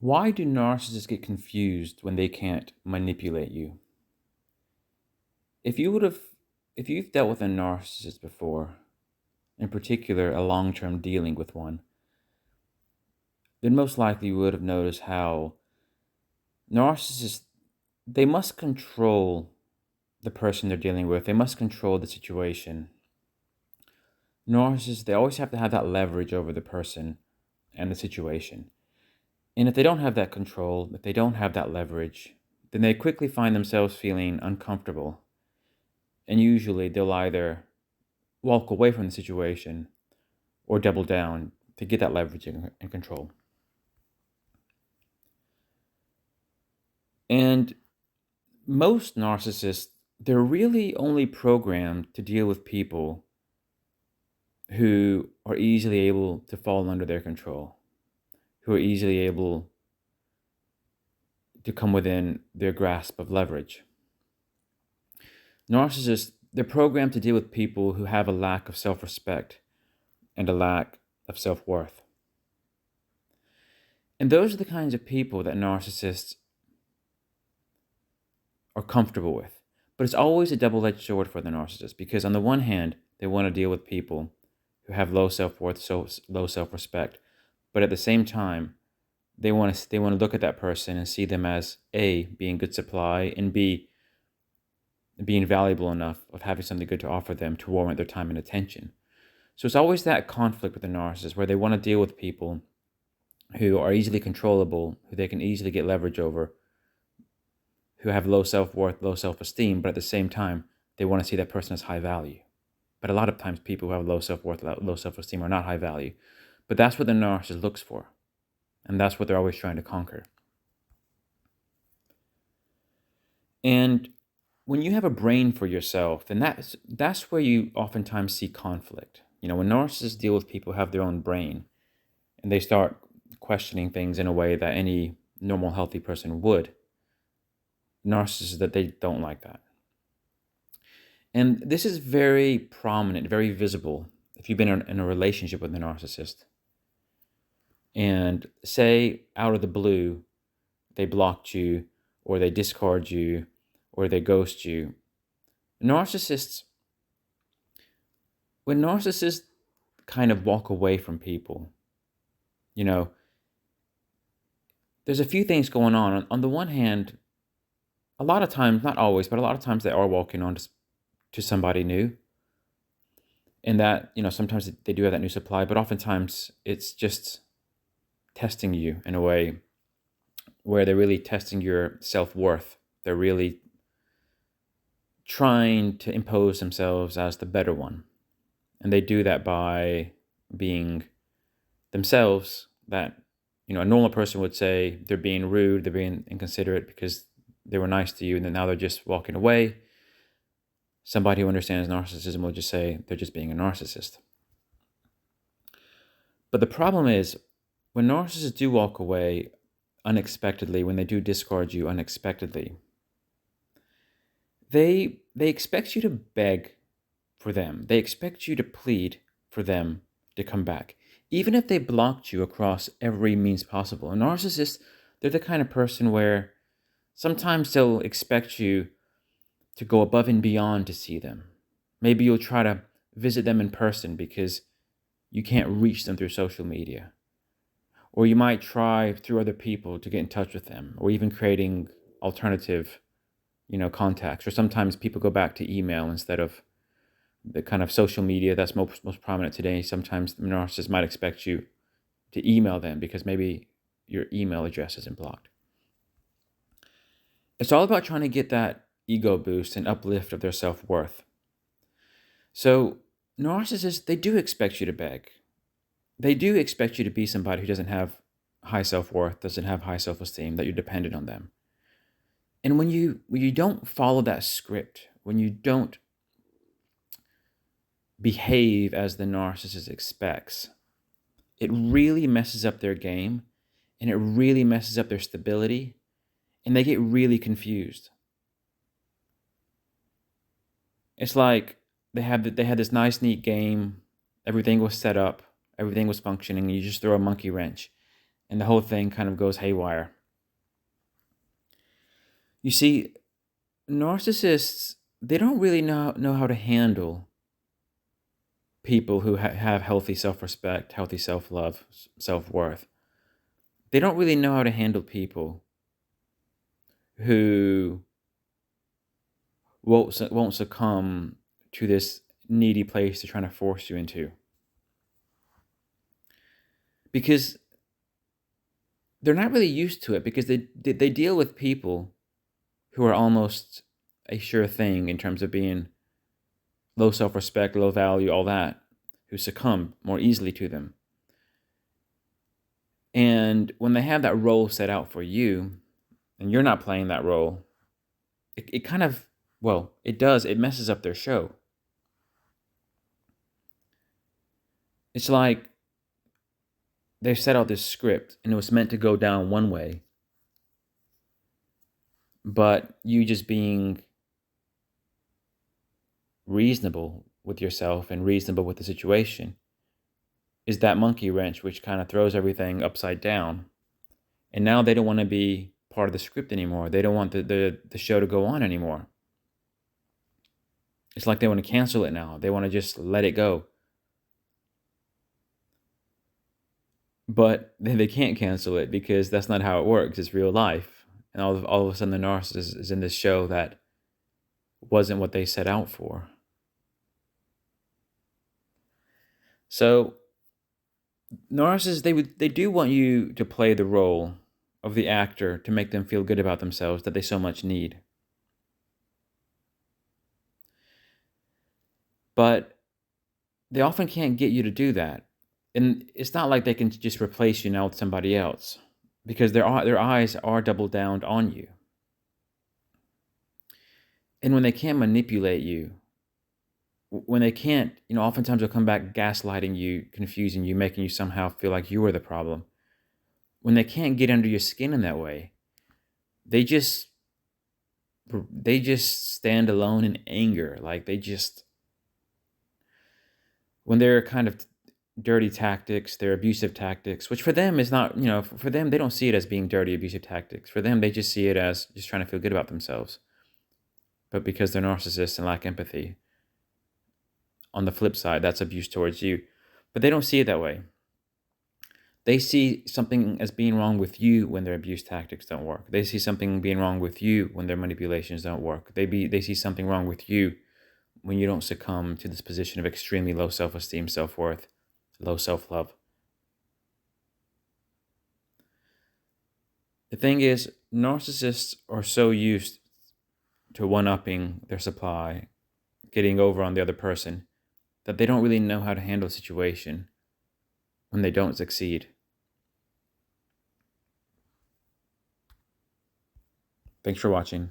Why do narcissists get confused when they can't manipulate you? If you would have if you've dealt with a narcissist before, in particular a long-term dealing with one, then most likely you would have noticed how narcissists they must control the person they're dealing with. They must control the situation. Narcissists, they always have to have that leverage over the person and the situation. And if they don't have that control, if they don't have that leverage, then they quickly find themselves feeling uncomfortable. And usually they'll either walk away from the situation or double down to get that leverage and control. And most narcissists, they're really only programmed to deal with people who are easily able to fall under their control, who are easily able to come within their grasp of leverage. Narcissists, they're programmed to deal with people who have a lack of self respect and a lack of self worth. And those are the kinds of people that narcissists are comfortable with. But it's always a double edged sword for the narcissist because, on the one hand, they want to deal with people who have low self worth, so low self respect. But at the same time, they want to look at that person and see them as A, being good supply, and B, being valuable enough of having something good to offer them to warrant their time and attention. So it's always that conflict with the narcissist where they want to deal with people who are easily controllable, who they can easily get leverage over, who have low self-worth, low self-esteem, but at the same time, they want to see that person as high value. But a lot of times people who have low self-worth, low self-esteem are not high value. But that's what the narcissist looks for. And that's what they're always trying to conquer. And when you have a brain for yourself, then that's where you oftentimes see conflict. When narcissists deal with people who have their own brain and they start questioning things in a way that any normal, healthy person would, narcissists that they don't like that. And this is very prominent, very visible if you've been in a relationship with a narcissist. And say out of the blue, they blocked you, or they discard you, or they ghost you. Narcissists, when narcissists kind of walk away from people, you know, there's a few things going on. On the one hand, a lot of times, not always, but a lot of times they are walking on to somebody new. And that, sometimes they do have that new supply, but oftentimes it's just testing you in a way where they're really testing your self-worth. They're really trying to impose themselves as the better one. And they do that by being themselves that, a normal person would say they're being rude, they're being inconsiderate because they were nice to you, and then now they're just walking away. Somebody who understands narcissism will just say they're just being a narcissist. But the problem is, when narcissists do walk away unexpectedly, when they do discard you unexpectedly, they expect you to beg for them. They expect you to plead for them to come back, even if they blocked you across every means possible. A narcissist, they're the kind of person where sometimes they'll expect you to go above and beyond to see them. Maybe you'll try to visit them in person because you can't reach them through social media. Or you might try through other people to get in touch with them, or even creating alternative, contacts. Or sometimes people go back to email instead of the kind of social media that's most prominent today. Sometimes the narcissist might expect you to email them because maybe your email address isn't blocked. It's all about trying to get that ego boost and uplift of their self-worth. So narcissists, they do expect you to beg. They do expect you to be somebody who doesn't have high self-worth, doesn't have high self-esteem, that you're dependent on them. And when you don't follow that script, when you don't behave as the narcissist expects, it really messes up their game, and it really messes up their stability, and they get really confused. It's like they had this nice, neat game. Everything was set up. Everything was functioning. You just throw a monkey wrench, and the whole thing kind of goes haywire. You see, narcissists, they don't really know how to handle people who have healthy self-respect, healthy self-love, self-worth. They don't really know how to handle people who won't succumb to this needy place they're trying to force you into. Because they're not really used to it, because they deal with people who are almost a sure thing in terms of being low self-respect, low value, all that, who succumb more easily to them. And when they have that role set out for you, and you're not playing that role, it kind of, well, it messes up their show. It's like they've set out this script and it was meant to go down one way, but you just being reasonable with yourself and reasonable with the situation is that monkey wrench which kind of throws everything upside down. And now they don't want to be part of the script anymore. They don't want the show to go on anymore. It's like they want to cancel it now. They want to just let it go. But they can't cancel it because that's not how it works. It's real life. And all of a sudden the narcissist is in this show that wasn't what they set out for. So narcissists, they do want you to play the role of the actor to make them feel good about themselves that they so much need. But they often can't get you to do that. And it's not like they can just replace you now with somebody else, because their eyes are double down on you. And when they can't manipulate you, when they can't, oftentimes they'll come back gaslighting you, confusing you, making you somehow feel like you are the problem. When they can't get under your skin in that way, they just stand alone in anger. Like when they're kind of dirty tactics, they're abusive tactics, which for them is not, for them, they don't see it as being dirty, abusive tactics. For them, they just see it as just trying to feel good about themselves. But because they're narcissists and lack empathy, on the flip side, that's abuse towards you. But they don't see it that way. They see something as being wrong with you when their abuse tactics don't work. They see something being wrong with you when their manipulations don't work. They see something wrong with you when you don't succumb to this position of extremely low self-esteem, self-worth, low self-love. The thing is, narcissists are so used to one-upping their supply, getting over on the other person, that they don't really know how to handle a situation when they don't succeed. Thanks for watching.